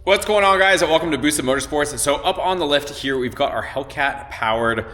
What's going on, guys? Welcome to Boosted Motorsports. So up on the left here, we've got our Hellcat powered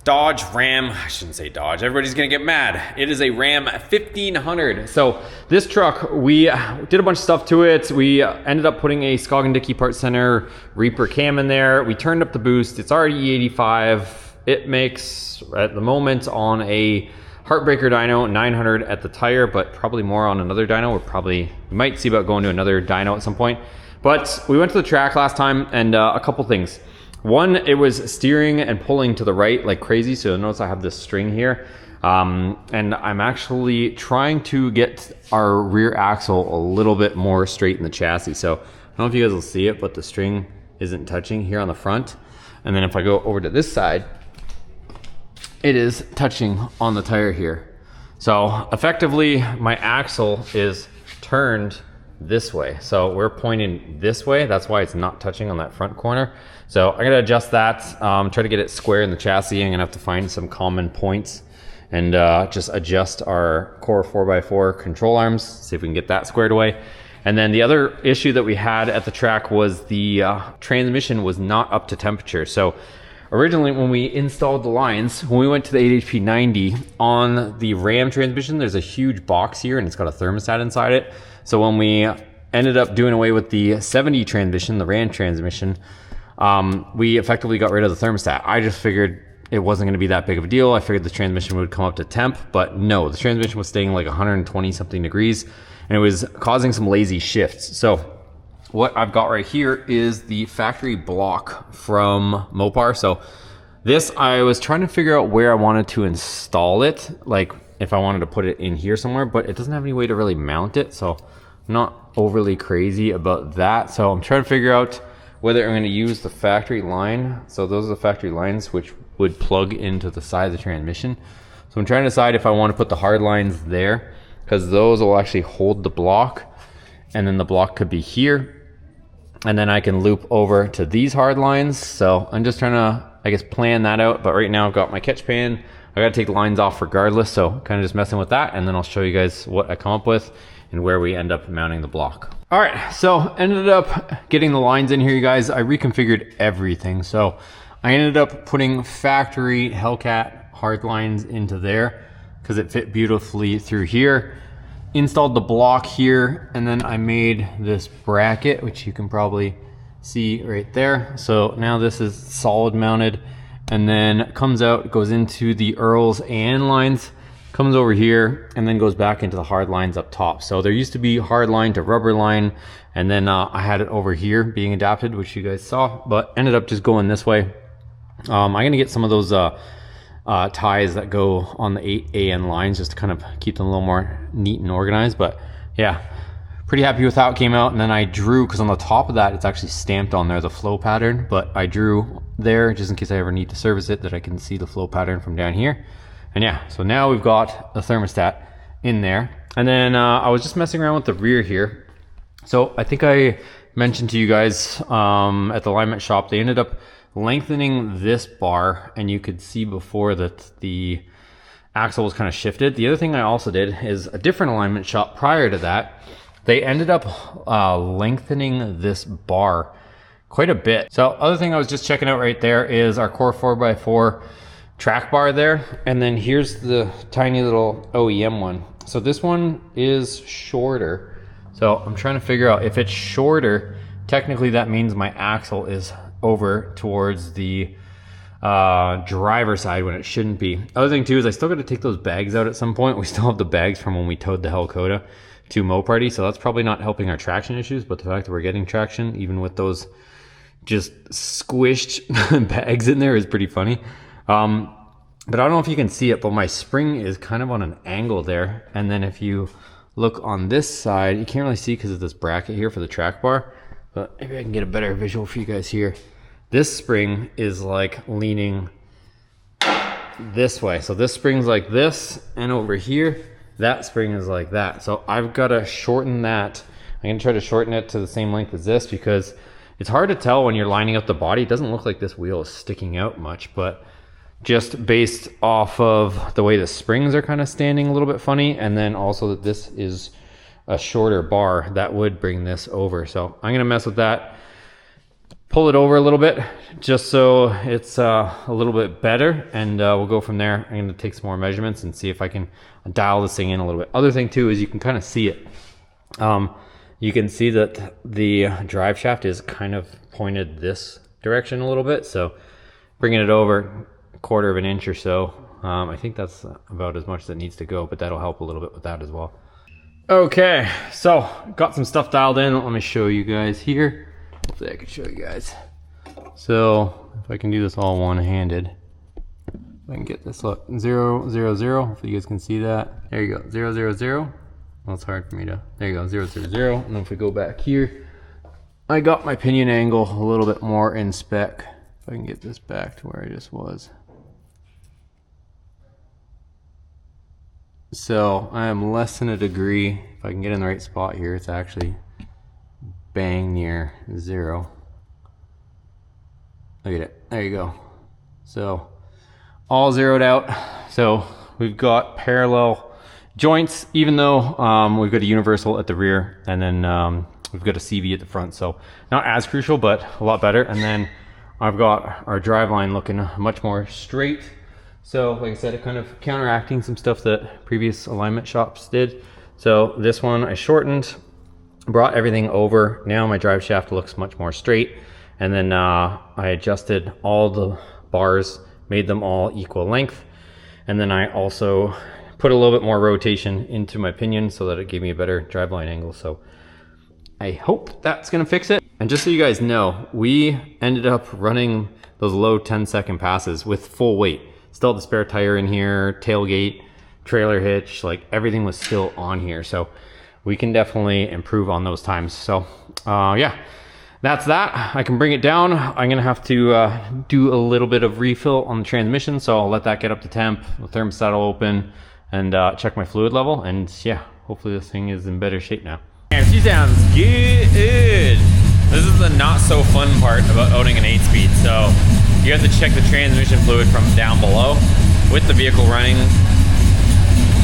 Dodge Ram. I shouldn't say Dodge. Everybody's gonna get mad. It is a Ram 1500. So this truck, we did a bunch of stuff to it. We ended up putting a Scoggin Dickey Parts Center Reaper cam in there. We turned up the boost. It's already E85. It makes, at the moment, on a Heartbreaker dyno, 900 at the tire, but probably more on another dyno. We might see about going to another dyno at some point. But we went to the track last time, and a couple things. One, it was steering and pulling to the right like crazy. So you'll notice I have this string here. And I'm actually trying to get our rear axle a little bit more straight in the chassis. So I don't know if you guys will see it, but the string isn't touching here on the front. And then if I go over to this side, it is touching on the tire here. So effectively, my axle is turned this way. So we're pointing this way. That's why it's not touching on that front corner. So I'm gonna adjust that, try to get it square in the chassis. I'm gonna have to find some common points and just adjust our core 4x4 control arms, see if we can get that squared away. And then the other issue that we had at the track was the transmission was not up to temperature. So originally when we installed the lines, when we went to the 8HP 90, on the Ram transmission, there's a huge box here and it's got a thermostat inside it. So when we ended up doing away with the 70 transmission, the Ram transmission, we effectively got rid of the thermostat. I just figured it wasn't gonna be that big of a deal. I figured the transmission would come up to temp, but no, the transmission was staying like 120 something degrees and it was causing some lazy shifts. So what I've got right here is the factory block from Mopar. So this, I was trying to figure out where I wanted to install it, like if I wanted to put it in here somewhere, but it doesn't have any way to really mount it. So I'm not overly crazy about that. So I'm trying to figure out whether I'm going to use the factory line. So those are the factory lines which would plug into the side of the transmission. So I'm trying to decide if I want to put the hard lines there, because those will actually hold the block, and then the block could be here, and then I can loop over to these hard lines. So I'm just trying to, I guess, plan that out. But right now I've got my catch pan. I got to take the lines off regardless. So kind of just messing with that, and then I'll show you guys what I come up with and where we end up mounting the block. All right, so ended up getting the lines in here, you guys. I reconfigured everything. So I ended up putting factory Hellcat hard lines into there because it fit beautifully through here. Installed the block here, and then I made this bracket, which you can probably see right there. So now this is solid mounted, and then comes out, goes into the Earls and lines, comes over here, and then goes back into the hard lines up top. So there used to be hard line to rubber line, and then I had it over here being adapted, which you guys saw, but ended up just going this way. I'm gonna get some of those ties that go on the 8AN lines just to kind of keep them a little more neat and organized. But yeah, pretty happy with how it came out. And then I drew, because on the top of that it's actually stamped on there, the flow pattern, but I drew there just in case I ever need to service it, that I can see the flow pattern from down here. And yeah, so now we've got the thermostat in there. And then I was just messing around with the rear here. So I think I mentioned to you guys at the alignment shop, they ended up lengthening this bar, and you could see before that the axle was kind of shifted. The other thing I also did is a different alignment shop prior to that, they ended up lengthening this bar quite a bit. So other thing I was just checking out right there is our core 4x4 track bar there, and then here's the tiny little OEM one. So this one is shorter. So I'm trying to figure out if it's shorter, technically that means my axle is over towards the driver's side when it shouldn't be. Other thing too is I still got to take those bags out at some point. We still have the bags from when we towed the Hellcat to Moparty, so that's probably not helping our traction issues, but the fact that we're getting traction even with those just squished bags in there is pretty funny. But I don't know if you can see it, but my spring is kind of on an angle there. And then if you look on this side, you can't really see because of this bracket here for the track bar, but maybe I can get a better visual for you guys here. This spring is like leaning this way. So this spring's like this, and over here, that spring is like that. So I've got to shorten that. I'm gonna try to shorten it to the same length as this, because it's hard to tell when you're lining up the body. It doesn't look like this wheel is sticking out much, but just based off of the way the springs are kind of standing a little bit funny, and then also that this is a shorter bar, that would bring this over. So I'm gonna mess with that. pull it over a little bit just so it's a little bit better, and we'll go from there. I'm going to take some more measurements and see if I can dial this thing in a little bit. Other thing too is you can kind of see it. You can see that the drive shaft is kind of pointed this direction a little bit, so bringing it over a quarter of an inch or so. I think that's about as much as it needs to go, but that'll help a little bit with that as well. Okay, so got some stuff dialed in. Let me show you guys here. Hopefully I can show you guys. So if I can do this all one-handed, if I can get this, look, 0, 0, 0. Hopefully you guys can see that. There you go, 0, 0, 0. Well, it's hard for me to, there you go, 0, 0, 0. And then if we go back here, I got my pinion angle a little bit more in spec. If I can get this back to where I just was. So I am less than a degree. If I can get in the right spot here, it's actually bang near 0. Look at it, there you go. So all zeroed out. So we've got parallel joints, even though we've got a universal at the rear, and then we've got a CV at the front. So not as crucial, but a lot better. And then I've got our drive line looking much more straight. So like I said, it kind of counteracting some stuff that previous alignment shops did. So this one I shortened, brought everything over. Now my drive shaft looks much more straight. And then I adjusted all the bars, made them all equal length. And then I also put a little bit more rotation into my pinion so that it gave me a better driveline angle. So I hope that's gonna fix it. And just so you guys know, we ended up running those low 10-second passes with full weight. Still had the spare tire in here, tailgate, trailer hitch, like everything was still on here. So we can definitely improve on those times. So yeah, that's that. I can bring it down. I'm gonna have to do a little bit of refill on the transmission. So I'll let that get up to temp. The thermostat will open and check my fluid level. And yeah, hopefully this thing is in better shape now. And she sounds good. This is the not so fun part about owning an 8-speed. So you have to check the transmission fluid from down below with the vehicle running.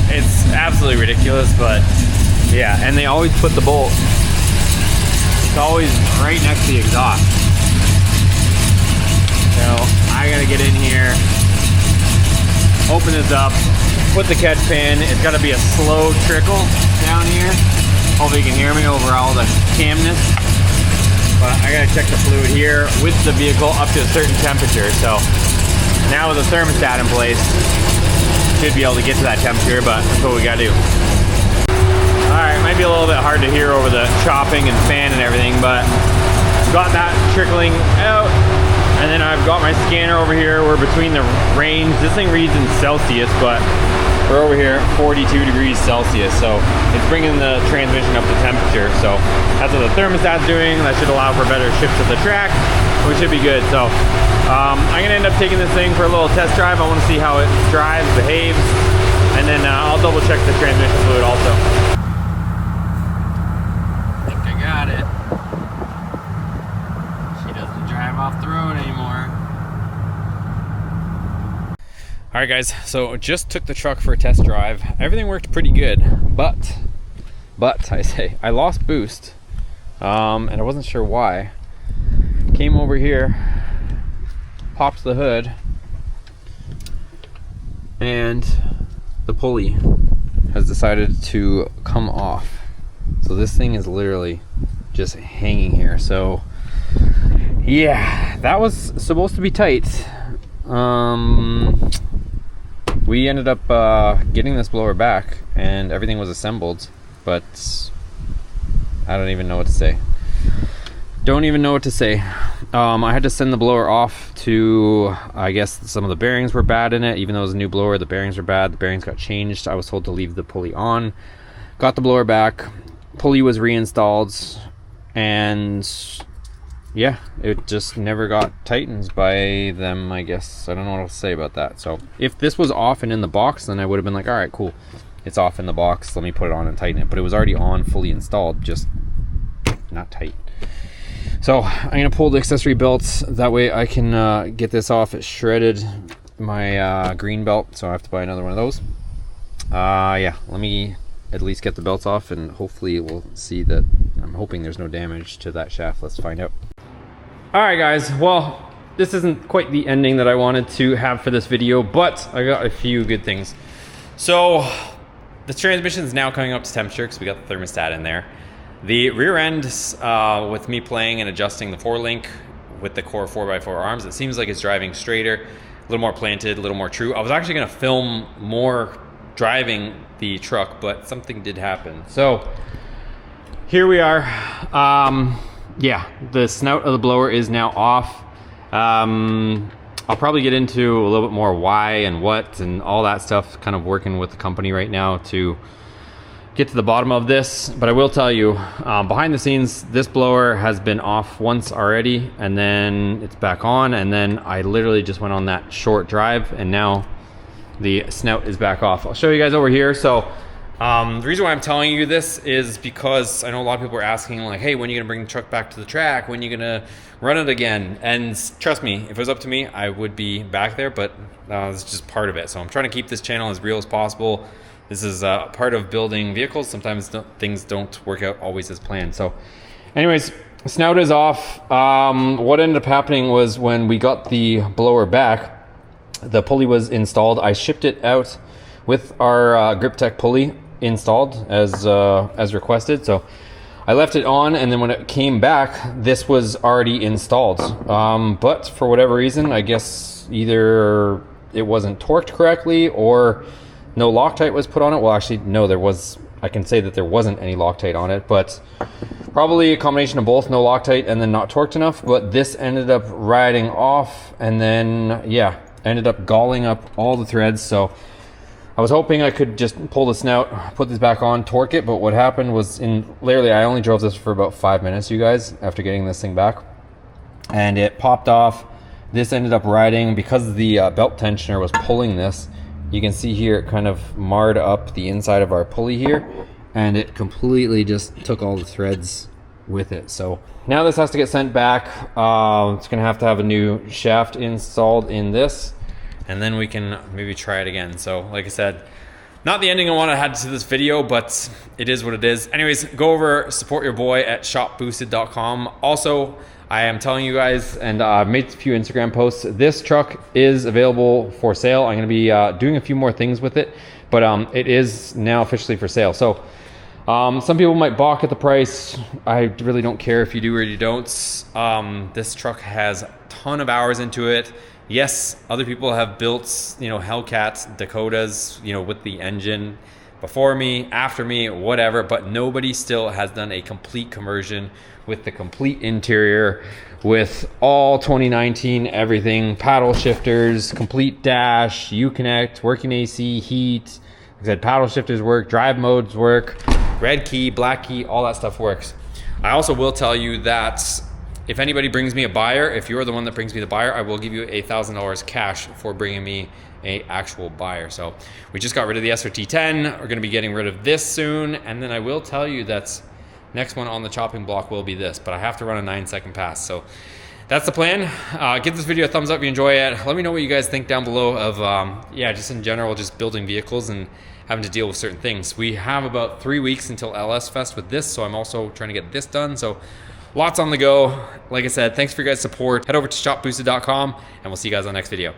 It's absolutely ridiculous, but yeah, and they always put the bolt, it's always right next to the exhaust. So I gotta get in here, open this up, put the catch pan. It's gotta be a slow trickle down here. Hopefully you can hear me over all the camness. But I gotta check the fluid here with the vehicle up to a certain temperature. So now with the thermostat in place, should be able to get to that temperature, but that's what we gotta do. All right, might be a little bit hard to hear over the chopping and fan and everything, but got that trickling out. And then I've got my scanner over here. We're between the range. This thing reads in Celsius, but we're over here 42 degrees Celsius. So it's bringing the transmission up to temperature. So that's what the thermostat's doing. That should allow for better shifts of the track. We should be good. So I'm gonna end up taking this thing for a little test drive. I wanna see how it drives, behaves, and then I'll double check the transmission fluid also. I think I got it. She doesn't drive off the road anymore. All right guys, so just took the truck for a test drive. Everything worked pretty good, but I lost boost, and I wasn't sure why. Came over here, popped the hood, and the pulley has decided to come off. So this thing is literally just hanging here. So yeah, that was supposed to be tight. We ended up getting this blower back and everything was assembled, but I don't even know what to say. Don't even know what to say. I had to send the blower off to, I guess some of the bearings were bad in it. Even though it was a new blower, the bearings were bad. The bearings got changed. I was told to leave the pulley on. Got the blower back. Pulley was reinstalled. And yeah, it just never got tightened by them, I guess. I don't know what to say about that. So if this was off and in the box, then I would have been like, all right, cool. It's off in the box. Let me put it on and tighten it. But it was already on, fully installed, just not tight. So I'm gonna pull the accessory belts. That way I can get this off. It shredded my green belt, so I have to buy another one of those. Yeah, let me at least get the belts off and hopefully we'll see that. I'm hoping there's no damage to that shaft. Let's find out. All right, guys. Well, this isn't quite the ending that I wanted to have for this video, but I got a few good things. So the transmission is now coming up to temperature because we got the thermostat in there. The rear end, with me playing and adjusting the 4-link with the core 4x4 arms, it seems like it's driving straighter, a little more planted, a little more true. I was actually going to film more driving the truck, but something did happen. So here we are. Yeah, the snout of the blower is now off. I'll probably get into a little bit more why and what and all that stuff, kind of working with the company right now to get to the bottom of this. But I will tell you, behind the scenes, this blower has been off once already, and then it's back on, and then I literally just went on that short drive, and now the snout is back off. I'll show you guys over here. So the reason why I'm telling you this is because I know a lot of people are asking, like, hey, when are you gonna bring the truck back to the track? When are you gonna run it again? And trust me, if it was up to me, I would be back there, but it's just part of it. So I'm trying to keep this channel as real as possible. This is part of building vehicles. Sometimes things don't work out always as planned. So anyways, snout is off. What ended up happening was when we got the blower back, the pulley was installed. I shipped it out with our Grip Tech pulley installed as requested. So I left it on, and then when it came back, this was already installed. But for whatever reason, I guess either it wasn't torqued correctly or no Loctite was put on it. Well, actually, no, I can say that there wasn't any Loctite on it, but probably a combination of both, no Loctite and then not torqued enough. But this ended up riding off, and then, yeah, ended up galling up all the threads. So I was hoping I could just pull the snout, put this back on, torque it, but what happened was, literally I only drove this for about 5 minutes, you guys, after getting this thing back, and it popped off. This ended up riding because the belt tensioner was pulling this. You can see here it kind of marred up the inside of our pulley here, and it completely just took all the threads with it. So now this has to get sent back. It's gonna have to have a new shaft installed in this, and then we can maybe try it again. So like I said, not the ending I wanted to have to this video, but it is what it is. Anyways, go over, support your boy at shopboosted.com. Also, I am telling you guys, and I've made a few Instagram posts, this truck is available for sale. I'm gonna be doing a few more things with it, but it is now officially for sale. So some people might balk at the price. I really don't care if you do or you don't. This truck has a ton of hours into it. Yes, other people have built, Hellcat Dakotas, with the engine before me, after me, whatever, but nobody still has done a complete conversion with the complete interior, with all 2019 everything, paddle shifters, complete dash, Uconnect, working AC, heat. Like I said, paddle shifters work, drive modes work, red key, black key, all that stuff works. I also will tell you that if anybody brings me a buyer, if you're the one that brings me the buyer, I will give you $1,000 cash for bringing me a actual buyer. So we just got rid of the SRT10. We're gonna be getting rid of this soon. And then I will tell you that next one on the chopping block will be this, but I have to run a 9-second pass. So that's the plan. Give this video a thumbs up if you enjoy it. Let me know what you guys think down below of, just in general, just building vehicles and having to deal with certain things. We have about 3 weeks until LS Fest with this, so I'm also trying to get this done. So lots on the go. Like I said, thanks for your guys' support. Head over to shopboosted.com, and we'll see you guys on the next video.